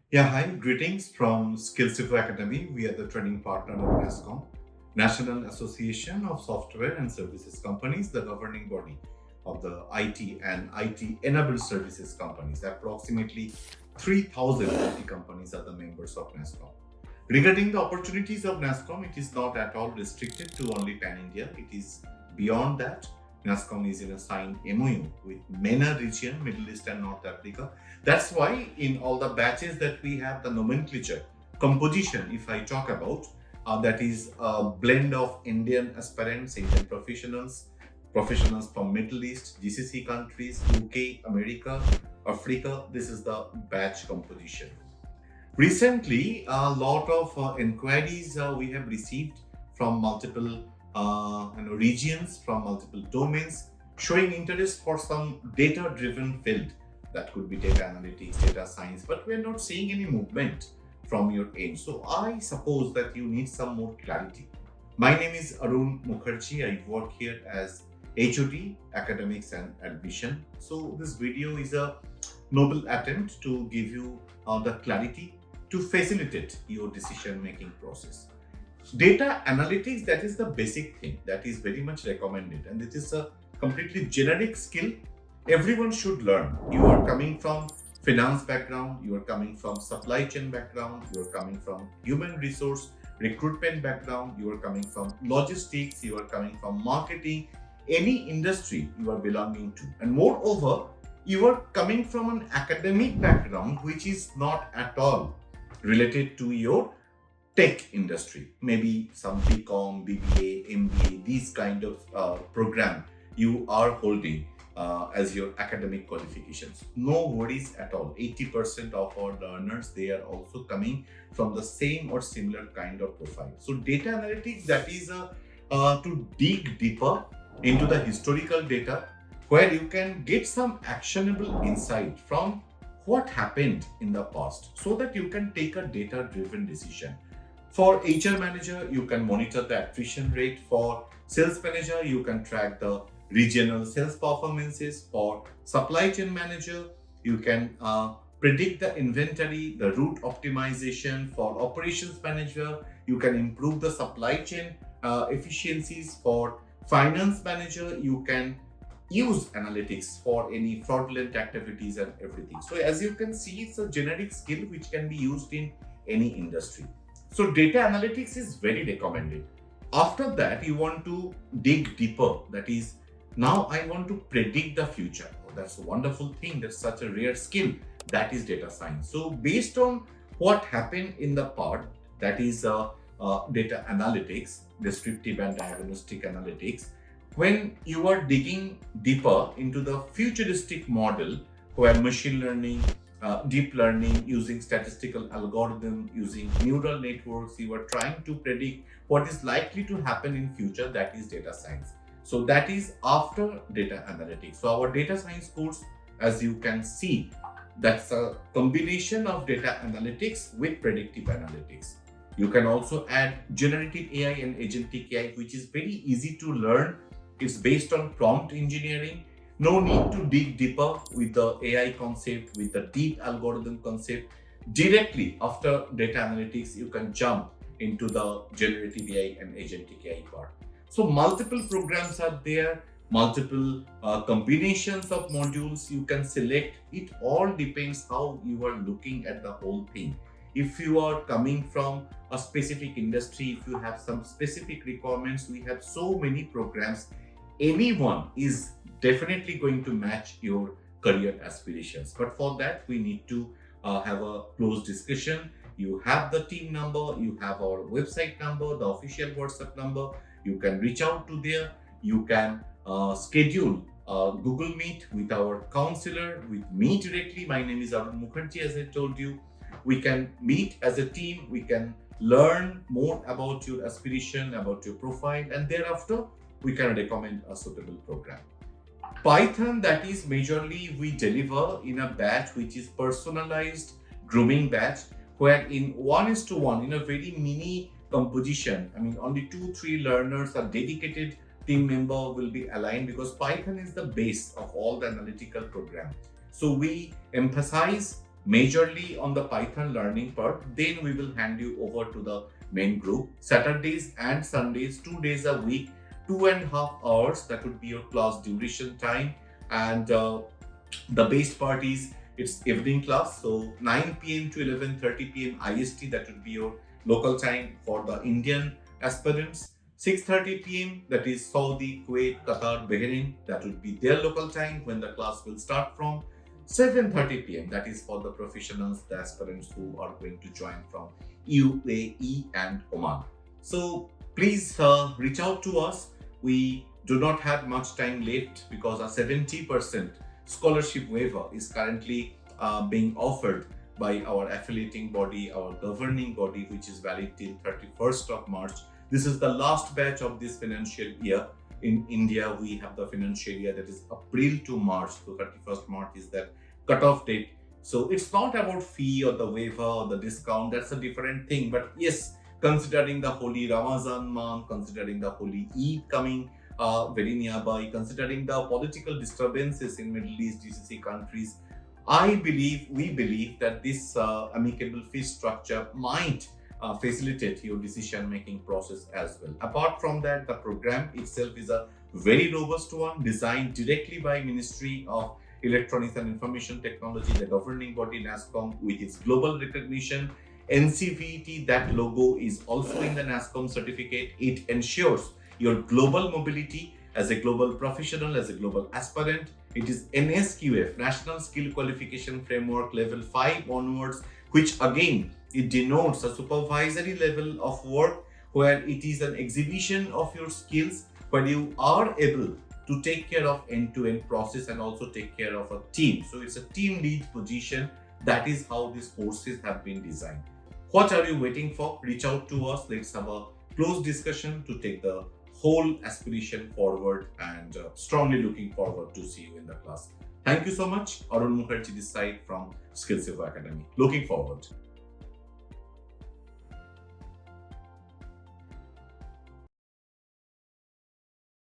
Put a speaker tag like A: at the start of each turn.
A: Yeah, hi, greetings from Skills to Academy. We are the training partner of NASSCOM, National Association of Software and Services Companies, the governing body of the IT and IT enabled services companies. Approximately 3,000 IT companies are the members of NASSCOM. Regarding the opportunities of NASSCOM, it is not at all restricted to only Pan India. It is beyond that. NASSCOM is in a signed MOU with MENA region, Middle East and North Africa. That's why in all the batches that we have, the nomenclature, composition, if I talk about, that is a blend of Indian aspirants, Indian professionals, professionals from Middle East, GCC countries, UK, America, Africa. This is the batch composition. Recently, a lot of inquiries we have received from multiple regions, from multiple domains, showing interest for some data-driven field. That could be data analytics, data science, but we're not seeing any movement from your end. So I suppose that you need some more clarity. My name is Arun Mukherjee. I work here as HOD Academics and Admission. So this video is a noble attempt to give you the clarity to facilitate your decision making process. Data analytics, that is the basic thing that is very much recommended, and it is a completely generic skill everyone should learn. You are coming from finance background, you are coming from supply chain background, you are coming from human resource recruitment background, you are coming from logistics, you are coming from marketing, any industry you are belonging to, and moreover you are coming from an academic background which is not at all related to your tech industry, maybe some BCom, BBA, MBA, these kind of program you are holding as your academic qualifications. No worries at all. 80% of our learners, they are also coming from the same or similar kind of profile. So data analytics, that is to dig deeper into the historical data where you can get some actionable insight from what happened in the past so that you can take a data driven decision. For HR manager, you can monitor the attrition rate. For sales manager, you can track the regional sales performances. For supply chain manager, you can predict the inventory, the route optimization. For operations manager, you can improve the supply chain efficiencies. For finance manager, you can use analytics for any fraudulent activities and everything. So as you can see, it's a generic skill which can be used in any industry. So data analytics is very recommended. After that, you want to dig deeper. That is, now I want to predict the future. Oh, that's a wonderful thing. That's such a rare skill. That is data science. So based on what happened in the part, that is data analytics, descriptive and diagnostic analytics. When you are digging deeper into the futuristic model where machine learning, deep learning, using statistical algorithm, using neural networks, you are trying to predict what is likely to happen in future, that is data science. So that is after data analytics. So our data science course, as you can see, that's a combination of data analytics with predictive analytics. You can also add generative AI and agentic AI, which is very easy to learn. It's based on prompt engineering. No need to dig deeper with the AI concept, with the deep algorithm concept. Directly after data analytics, you can jump into the generative AI and agentic AI part. So multiple programs are there, multiple combinations of modules you can select. It all depends how you are looking at the whole thing. If you are coming from a specific industry, if you have some specific requirements, we have so many programs. Anyone is definitely going to match your career aspirations. But for that, we need to have a close discussion. You have the team number, you have our website number, the official WhatsApp number. You can reach out to there. You can schedule Google Meet with our counselor, with me directly. My name is Arun Mukherjee, as I told you. We can meet as a team. We can learn more about your aspiration, about your profile, and thereafter we can recommend a suitable program. Python, that is majorly we deliver in a batch which is personalized grooming batch, where in 1:1 in a very mini composition, I mean only 2-3 learners, a dedicated team member will be aligned, because Python is the base of all the analytical program. So we emphasize majorly on the Python learning part. Then we will hand you over to the main group. Saturdays and Sundays, 2 days a week, 2.5 hours. That would be your class duration time. And the best part is it's evening class, so 9 p.m. to 11:30 p.m. IST. That would be your local time for the Indian aspirants. 6:30 p.m. that is Saudi, Kuwait, Qatar, Bahrain. That would be their local time when the class will start from. 7:30 p.m. that is for the professionals, the aspirants who are going to join from UAE and Oman. So please reach out to us. We do not have much time left because a 70% scholarship waiver is currently being offered by our affiliating body, our governing body, which is valid till 31st of March. This is the last batch of this financial year. In India, we have the financial year that is April to March. So 31st March is that cutoff date. So it's not about fee or the waiver or the discount. That's a different thing. But yes, considering the holy Ramazan month, considering the holy Eid coming very nearby, considering the political disturbances in Middle East GCC countries, we believe that this amicable fee structure might facilitate your decision-making process as well. Apart from that, the program itself is a very robust one designed directly by Ministry of Electronics and Information Technology, the governing body NASSCOM, with its global recognition. NCVT, that logo is also in the NASSCOM certificate. It ensures your global mobility as a global professional, as a global aspirant. It is NSQF, National Skill Qualification Framework level 5 onwards, which again, it denotes a supervisory level of work where it is an exhibition of your skills, where you are able to take care of end-to-end process and also take care of a team. So it's a team lead position. That is how these courses have been designed. What are you waiting for? Reach out to us. Let's have a close discussion to take the whole aspiration forward, and strongly looking forward to see you in the class. Thank you so much. Arun Mukherjee this side from Skills Academy. Looking forward.